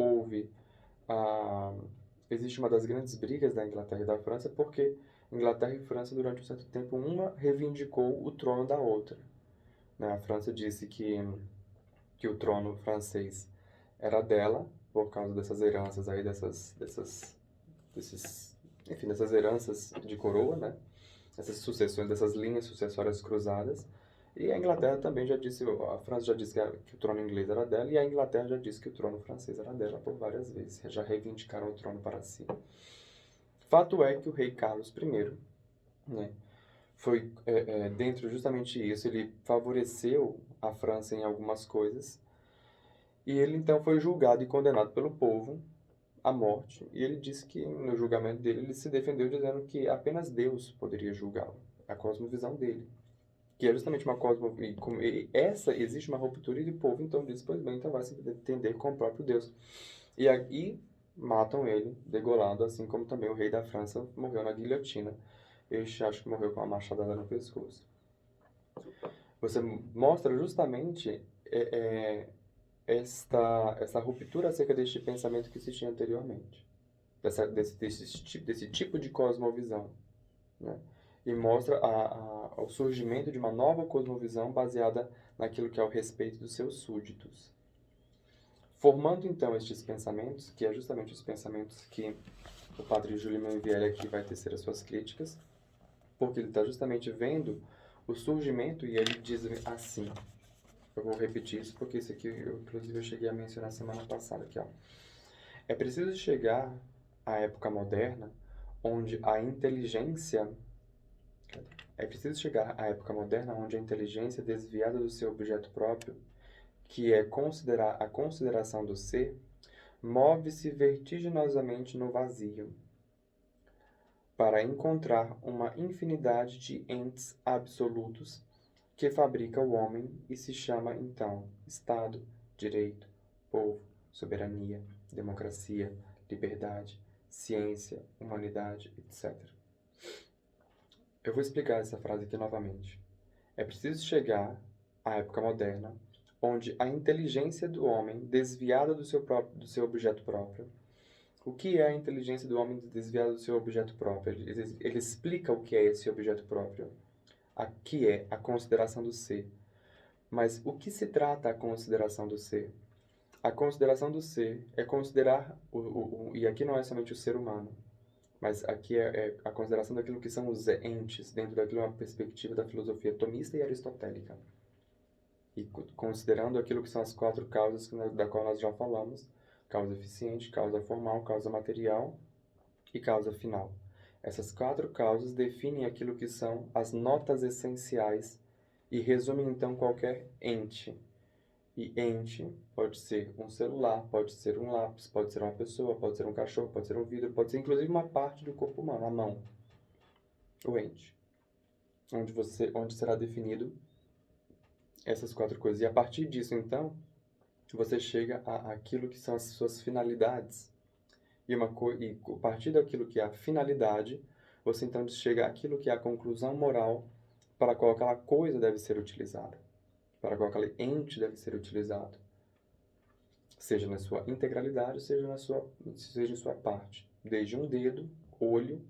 Speaker 5: existe uma das grandes brigas da Inglaterra e da França, porque Inglaterra e França, durante um certo tempo, uma reivindicou o trono da outra. Né? A França disse que o trono francês era dela, por causa dessas heranças aí, dessas heranças de coroa, né? Essas sucessões, dessas linhas sucessórias cruzadas. E a Inglaterra também já disse, a França já disse que o trono inglês era dela, e a Inglaterra já disse que o trono francês era dela por várias vezes. Já reivindicaram o trono para si. Fato é que o rei Carlos I, né, foi dentro justamente isso, ele favoreceu a França em algumas coisas, e ele então foi julgado e condenado pelo povo à morte, e ele disse que no julgamento dele ele se defendeu dizendo que apenas Deus poderia julgá-lo, a cosmovisão dele, que é justamente uma cosmovisão, existe uma ruptura e o povo então disse, pois bem, então vai se entender com o próprio Deus. E aí matam ele, degolado, assim como também o rei da França morreu na guilhotina. Este acho que morreu com uma machadada no pescoço. Você mostra justamente essa ruptura acerca deste pensamento que existia anteriormente, desse tipo de cosmovisão, né? E mostra o surgimento de uma nova cosmovisão baseada naquilo que é o respeito dos seus súditos. Formando então estes pensamentos, que é justamente os pensamentos que o padre Júlio Mainvielle aqui vai tecer as suas críticas, porque ele está justamente vendo o surgimento, e ele diz assim, eu vou repetir isso porque isso aqui, inclusive, eu cheguei a mencionar semana passada aqui, ó. É preciso chegar à época moderna onde a inteligência desviada do seu objeto próprio, que é a consideração do ser, move-se vertiginosamente no vazio, para encontrar uma infinidade de entes absolutos que fabrica o homem e se chama, então, Estado, Direito, Povo, Soberania, Democracia, Liberdade, Ciência, Humanidade, etc. Eu vou explicar essa frase aqui novamente. É preciso chegar à época moderna, onde a inteligência do homem, desviada do seu objeto próprio. O que é a inteligência do homem desviada do seu objeto próprio? Ele explica o que é esse objeto próprio. Que é a consideração do ser. Mas o que se trata a consideração do ser? A consideração do ser é considerar, e aqui não é somente o ser humano, mas aqui é a consideração daquilo que são os entes, dentro daquilo uma perspectiva da filosofia tomista e aristotélica. E considerando aquilo que são as 4 causas da qual nós já falamos, causa eficiente, causa formal, causa material e causa final. Essas 4 causas definem aquilo que são as notas essenciais e resumem então qualquer ente. E ente pode ser um celular, pode ser um lápis, pode ser uma pessoa, pode ser um cachorro, pode ser um vidro, pode ser inclusive uma parte do corpo humano, a mão. O ente. Onde será definido essas 4 coisas. E a partir disso, então, você chega àquilo que são as suas finalidades. E a partir daquilo que é a finalidade, você então chega àquilo que é a conclusão moral para a qual aquela coisa deve ser utilizada, para a qual aquele ente deve ser utilizado. Seja na sua integralidade, seja em sua parte. Desde um dedo, olho,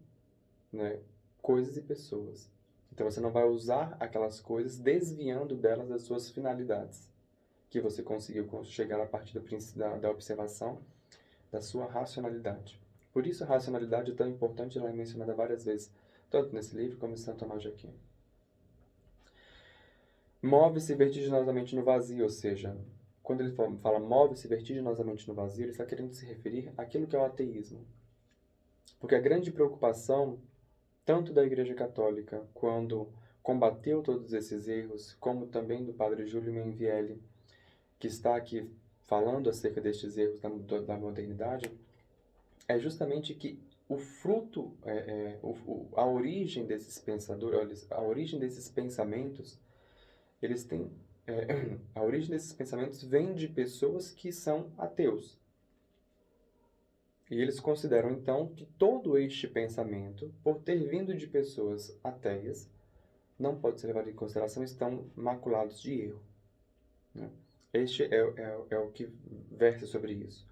Speaker 5: né, coisas e pessoas. Então você não vai usar aquelas coisas desviando delas das suas finalidades, que você conseguiu chegar a partir da observação da sua racionalidade. Por isso a racionalidade é tão importante, ela é mencionada várias vezes, tanto nesse livro como em Santo Tomás de Aquino. Move-se vertiginosamente no vazio, ou seja, quando ele fala move-se vertiginosamente no vazio, ele está querendo se referir àquilo que é o ateísmo. Porque a grande preocupação tanto da Igreja Católica, quando combateu todos esses erros, como também do padre Júlio Menvielli, que está aqui falando acerca destes erros da modernidade, é justamente que o fruto, a origem desses pensadores, a origem desses pensamentos, eles têm, a origem desses pensamentos vem de pessoas que são ateus. E eles consideram, então, que todo este pensamento, por ter vindo de pessoas ateias, não pode ser levado em consideração, estão maculados de erro. Né? Este é o que versa sobre isso.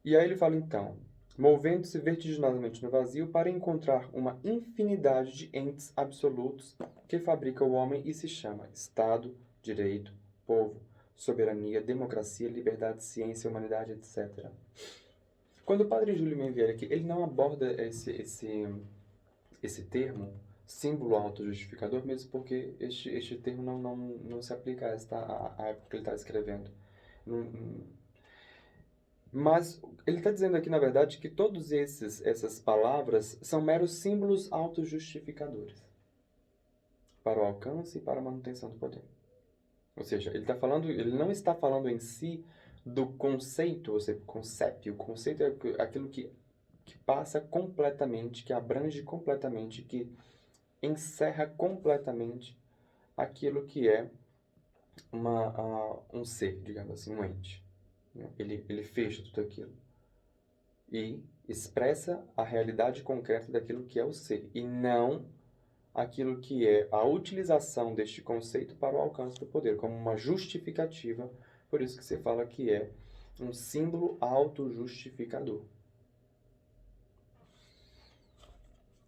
Speaker 5: E aí ele fala, então, movendo-se vertiginosamente no vazio para encontrar uma infinidade de entes absolutos que fabrica o homem e se chama Estado, Direito, Povo, Soberania, Democracia, Liberdade, Ciência, Humanidade, etc. Quando o padre Júlio Menvielli aqui, ele não aborda esse termo, símbolo autojustificador, mesmo porque este termo não se aplica à época que ele está escrevendo. Mas ele está dizendo aqui, na verdade, que todas essas palavras são meros símbolos autojustificadores para o alcance e para a manutenção do poder. Ou seja, ele não está falando em si do conceito, ou seja, conceito. O conceito é aquilo que passa completamente, que abrange completamente, que encerra completamente aquilo que é um ser, digamos assim, um ente. Ele fecha tudo aquilo e expressa a realidade concreta daquilo que é o ser, e não aquilo que é a utilização deste conceito para o alcance do poder, como uma justificativa. Por isso que se fala que é um símbolo autojustificador.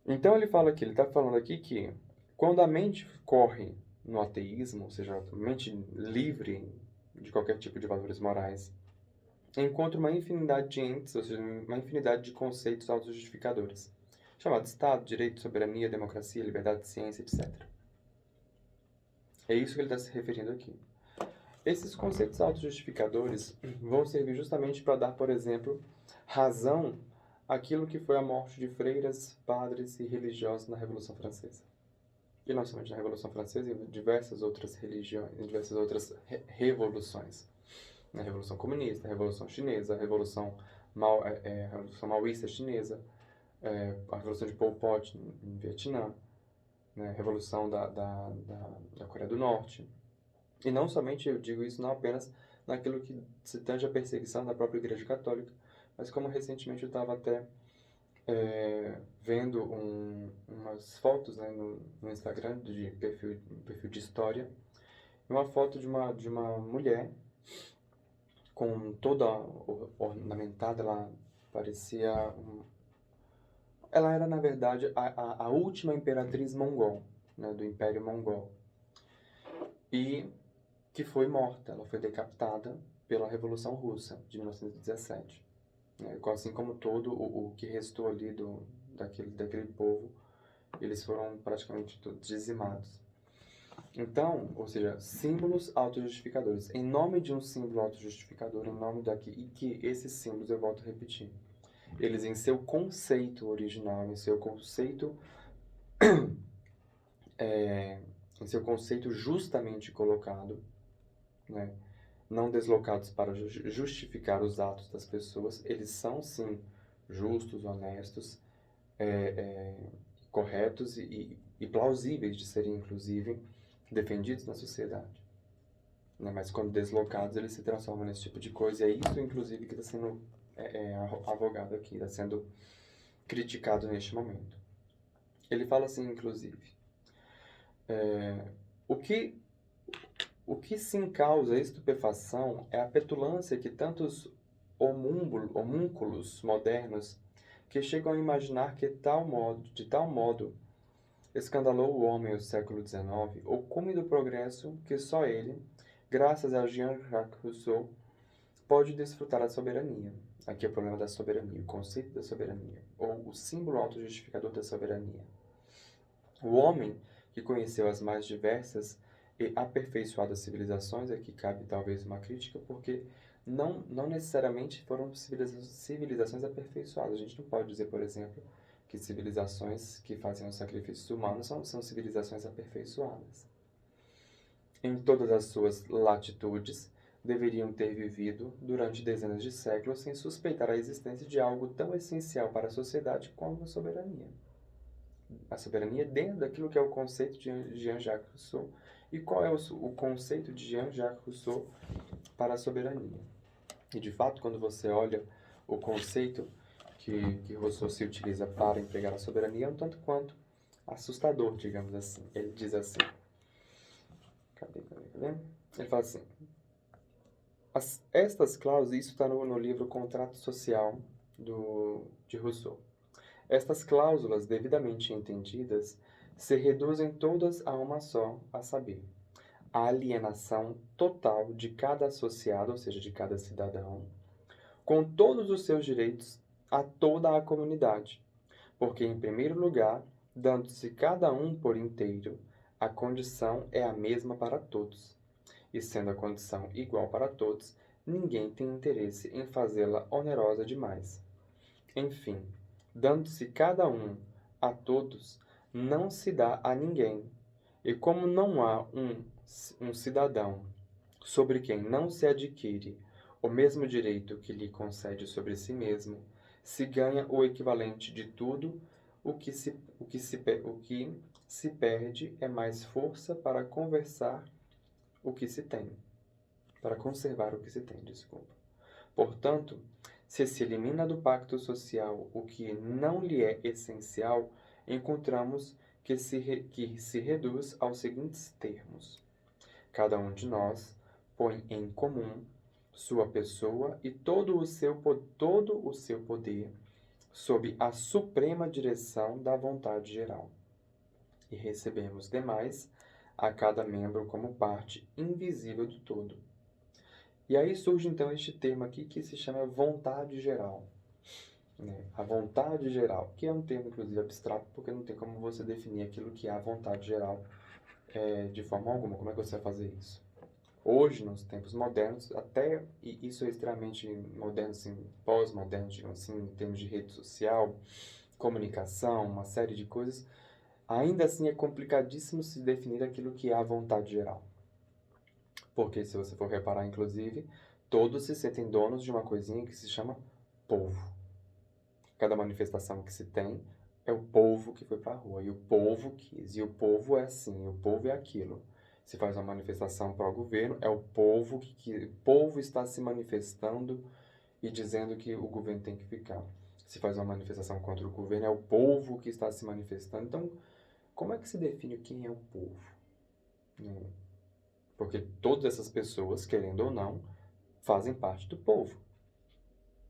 Speaker 5: Então ele está falando aqui que quando a mente corre no ateísmo, ou seja, a mente livre de qualquer tipo de valores morais, encontra uma infinidade de entes, ou seja, uma infinidade de conceitos autojustificadores, chamados Estado, Direito, Soberania, Democracia, Liberdade, Ciência, etc. É isso que ele está se referindo aqui. Esses conceitos autojustificadores vão servir justamente para dar, por exemplo, razão àquilo que foi a morte de freiras, padres e religiosos na Revolução Francesa. E não somente na Revolução Francesa, em diversas outras religiões, em diversas outras revoluções. Na Revolução Comunista, a Revolução Chinesa, a Revolução Maoísta Chinesa, a Revolução de Pol Pot no Vietnã, né, a Revolução da Coreia do Norte. E não somente, eu digo isso não apenas naquilo que se tange a perseguição da própria Igreja Católica, mas como recentemente eu estava até vendo umas fotos, né, no Instagram de perfil de história, uma foto de uma mulher com toda ornamentada. Ela parecia ela era, na verdade, a última imperatriz mongol, né, do Império Mongol, e que foi morta. Ela foi decapitada pela Revolução Russa de 1917. Assim como todo o que restou ali daquele povo, eles foram praticamente todos dizimados. Então, ou seja, símbolos autojustificadores. Em nome de um símbolo autojustificador, em nome e que esses símbolos, eu volto a repetir, eles em seu conceito original, em seu conceito justamente colocado, né, não deslocados para justificar os atos das pessoas, eles são sim justos, honestos, corretos e plausíveis de serem, inclusive, defendidos na sociedade. Né? Mas quando deslocados, eles se transformam nesse tipo de coisa. E é isso, inclusive, que está sendo avogado aqui, está sendo criticado neste momento. Ele fala assim, inclusive, o que se encausa a estupefação é a petulância que tantos homúnculos modernos que chegam a imaginar que de tal modo escandalou o homem no século XIX, o cume do progresso que só ele, graças a Jean-Jacques Rousseau, pode desfrutar a soberania. Aqui é o problema da soberania, o conceito da soberania, ou o símbolo autojustificador da soberania. O homem que conheceu as mais diversas e aperfeiçoadas civilizações, aqui cabe talvez uma crítica, porque não necessariamente foram civilizações aperfeiçoadas. A gente não pode dizer, por exemplo, que civilizações que fazem os sacrifícios humanos são civilizações aperfeiçoadas. Em todas as suas latitudes, deveriam ter vivido durante dezenas de séculos sem suspeitar a existência de algo tão essencial para a sociedade como a soberania. A soberania dentro daquilo que é o conceito de Jean-Jacques Rousseau. E qual é o conceito de Jean-Jacques Rousseau para a soberania? E, de fato, quando você olha o conceito que Rousseau se utiliza para empregar a soberania, é um tanto quanto assustador, digamos assim. Ele diz assim, cadê? Ele fala assim, estas cláusulas, isso está no livro Contrato Social de Rousseau. Estas cláusulas, devidamente entendidas, se reduzem todas a uma só, a saber, a alienação total de cada associado, ou seja, de cada cidadão, com todos os seus direitos a toda a comunidade, porque, em primeiro lugar, dando-se cada um por inteiro, a condição é a mesma para todos, e sendo a condição igual para todos, ninguém tem interesse em fazê-la onerosa demais. Enfim, dando-se cada um a todos, não se dá a ninguém, e como não há um cidadão sobre quem não se adquire o mesmo direito que lhe concede sobre si mesmo, se ganha o equivalente de tudo, o que se perde é mais força para conservar o que se tem. Portanto, se elimina do pacto social o que não lhe é essencial, encontramos que se reduz aos seguintes termos. Cada um de nós põe em comum sua pessoa e todo o seu poder sob a suprema direção da vontade geral. E recebemos demais a cada membro como parte invisível do todo. E aí surge então este termo aqui que se chama vontade geral. A vontade geral, que é um termo inclusive abstrato, porque não tem como você definir aquilo que é a vontade geral de forma alguma. Como é que você vai fazer isso? Hoje, nos tempos modernos, até, e isso é extremamente moderno, assim, pós-moderno, digamos assim, em termos de rede social, comunicação, uma série de coisas, ainda assim é complicadíssimo se definir aquilo que é a vontade geral. Porque, se você for reparar, inclusive, todos se sentem donos de uma coisinha que se chama povo. Cada manifestação que se tem é o povo que foi para a rua, e o povo quis, e o povo é assim, e o povo é aquilo. Se faz uma manifestação para o governo, é o povo o povo está se manifestando e dizendo que o governo tem que ficar. Se faz uma manifestação contra o governo, é o povo que está se manifestando. Então, como é que se define quem é o povo? Porque todas essas pessoas, querendo ou não, fazem parte do povo.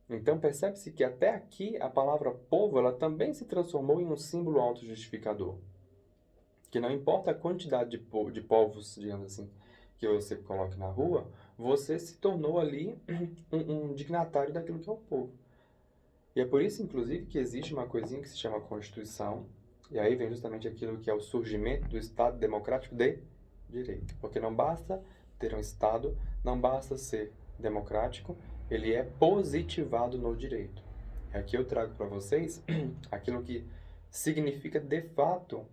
Speaker 5: Então, percebe-se que até aqui a palavra povo ela também se transformou em um símbolo autojustificador. Que não importa a quantidade de povos, digamos assim, que você coloque na rua, você se tornou ali um dignatário daquilo que é o povo. E é por isso, inclusive, que existe uma coisinha que se chama Constituição, e aí vem justamente aquilo que é o surgimento do Estado Democrático de Direito. Porque não basta ter um Estado, não basta ser democrático, ele é positivado no direito. E aqui eu trago para vocês aquilo que significa, de fato,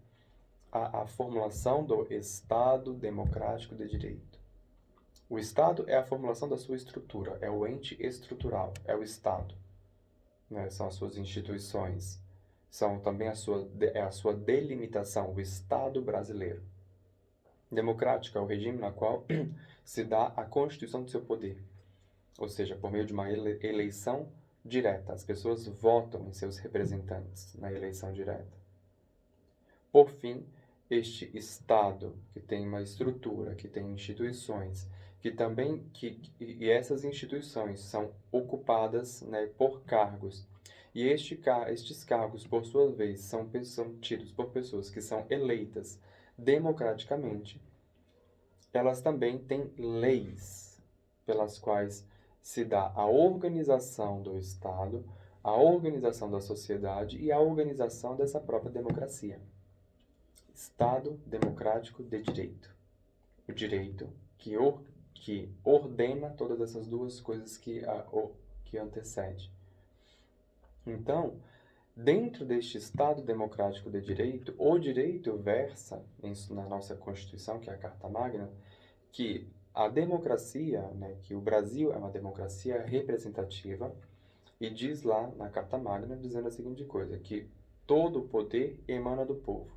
Speaker 5: a formulação do Estado Democrático de Direito. O Estado é a formulação da sua estrutura, é o ente estrutural, é o Estado. São as suas instituições, são também a sua delimitação, o Estado brasileiro. Democrático é o regime na qual se dá a constituição do seu poder, ou seja, por meio de uma eleição direta. As pessoas votam em seus representantes na eleição direta. Por fim, este Estado, que tem uma estrutura, que tem instituições, e essas instituições são ocupadas por cargos. E estes cargos, por sua vez, são tidos por pessoas que são eleitas democraticamente. Elas também têm leis pelas quais se dá a organização do Estado, a organização da sociedade e a organização dessa própria democracia. Estado Democrático de Direito. O direito que ordena todas essas duas coisas que antecede. Então, dentro deste Estado democrático de direito, o direito versa na nossa Constituição, que é a Carta Magna, que a democracia, né, que o Brasil é uma democracia representativa, e diz lá na Carta Magna, dizendo a seguinte coisa, que todo o poder emana do povo.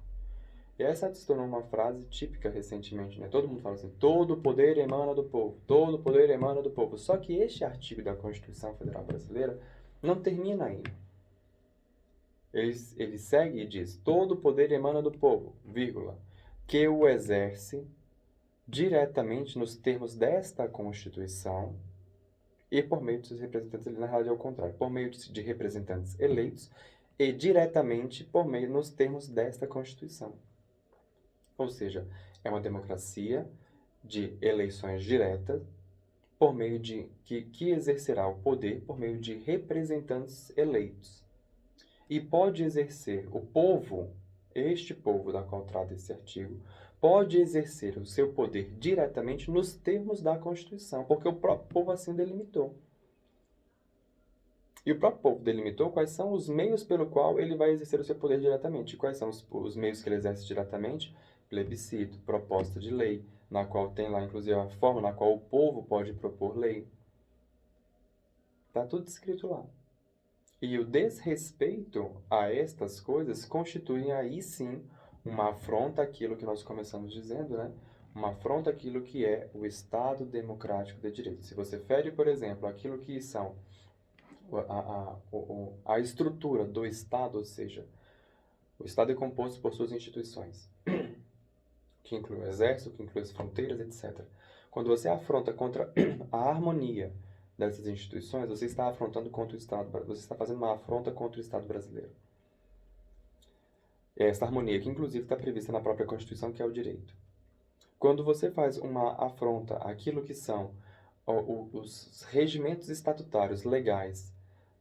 Speaker 5: E essa se tornou uma frase típica recentemente, né? Todo mundo fala assim, todo o poder emana do povo, todo o poder emana do povo. Só que este artigo da Constituição Federal Brasileira não termina aí. Ele segue e diz, todo o poder emana do povo, vírgula, que o exerce diretamente nos termos desta Constituição e por meio de seus representantes, na realidade é o contrário, por meio de representantes eleitos e diretamente por meio nos termos desta Constituição. Ou seja, é uma democracia de eleições diretas por meio de que exercerá o poder por meio de representantes eleitos. E pode exercer o povo, este povo da qual trata esse artigo, pode exercer o seu poder diretamente nos termos da Constituição, porque o próprio povo assim delimitou. E o próprio povo delimitou quais são os meios pelo qual ele vai exercer o seu poder diretamente. E quais são os meios que ele exerce diretamente? Plebiscito, proposta de lei, na qual tem lá, inclusive, a forma na qual o povo pode propor lei. Está tudo escrito lá. E o desrespeito a estas coisas constitui aí sim uma afronta àquilo que nós começamos dizendo, né? Uma afronta àquilo que é o Estado democrático de direito. Se você fere, por exemplo, aquilo que são a estrutura do Estado, ou seja, o Estado é composto por suas instituições, que inclui o exército, que inclui as fronteiras, etc. Quando você afronta contra a harmonia dessas instituições, você está afrontando contra o Estado, você está fazendo uma afronta contra o Estado brasileiro. É essa harmonia que, inclusive, está prevista na própria Constituição, que é o direito. Quando você faz uma afronta àquilo que são os regimentos estatutários legais,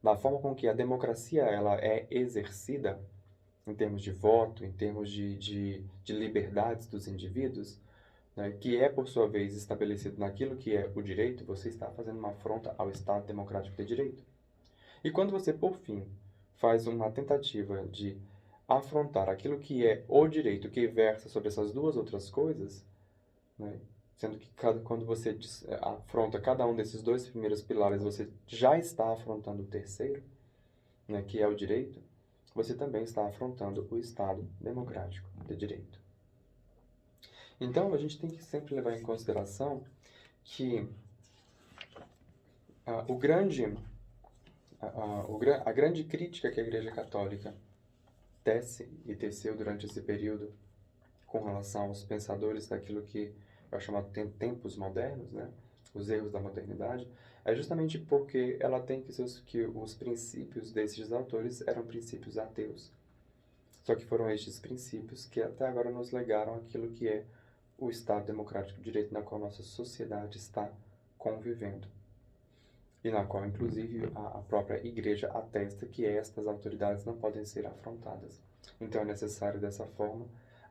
Speaker 5: da forma com que a democracia ela é exercida, em termos de voto, em termos de liberdades dos indivíduos, né, que é, por sua vez, estabelecido naquilo que é o direito, você está fazendo uma afronta ao Estado democrático de direito. E quando você, por fim, faz uma tentativa de afrontar aquilo que é o direito que versa sobre essas duas outras coisas, né, sendo que quando você afronta cada um desses dois primeiros pilares, você já está afrontando o terceiro, né, que é o direito, você também está afrontando o Estado democrático de direito. Então, a gente tem que sempre levar em consideração que a grande crítica que a Igreja Católica tece e teceu durante esse período com relação aos pensadores daquilo que é chamado tempos modernos, né? Os erros da modernidade, é justamente porque ela tem que os princípios desses autores eram princípios ateus. Só que foram estes princípios que até agora nos legaram aquilo que é o Estado democrático de direito na qual nossa sociedade está convivendo. E na qual, inclusive, a própria Igreja atesta que estas autoridades não podem ser afrontadas. Então é necessário, dessa forma,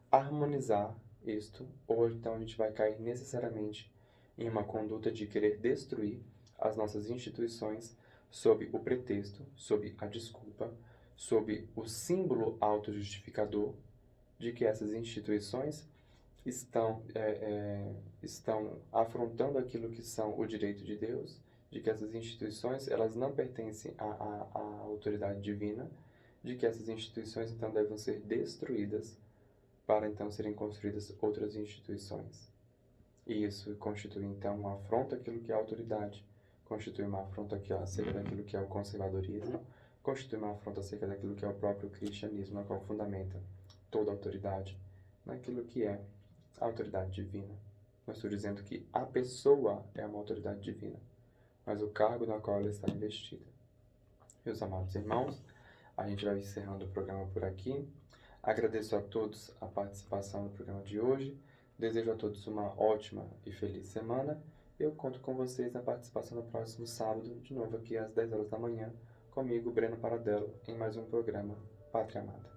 Speaker 5: harmonizar isto, ou então a gente vai cair necessariamente em uma conduta de querer destruir as nossas instituições sob o pretexto, sob a desculpa, sob o símbolo autojustificador de que essas instituições estão afrontando aquilo que são o direito de Deus, de que essas instituições elas não pertencem à autoridade divina, de que essas instituições então devem ser destruídas para então serem construídas outras instituições. E isso constitui então uma afronta àquilo que é a autoridade, constitui uma afronta acerca daquilo que é o conservadorismo, constitui uma afronta acerca daquilo que é o próprio cristianismo, na qual fundamenta toda a autoridade naquilo que é a autoridade divina. Não estou dizendo que a pessoa é uma autoridade divina, mas o cargo na qual ela está investida. Meus amados irmãos, a gente vai encerrando o programa por aqui. Agradeço a todos a participação no programa de hoje. Desejo a todos uma ótima e feliz semana. Eu conto com vocês na participação no próximo sábado, de novo aqui às 10 horas da manhã, comigo, Breno Paradelo, em mais um programa Pátria Amada.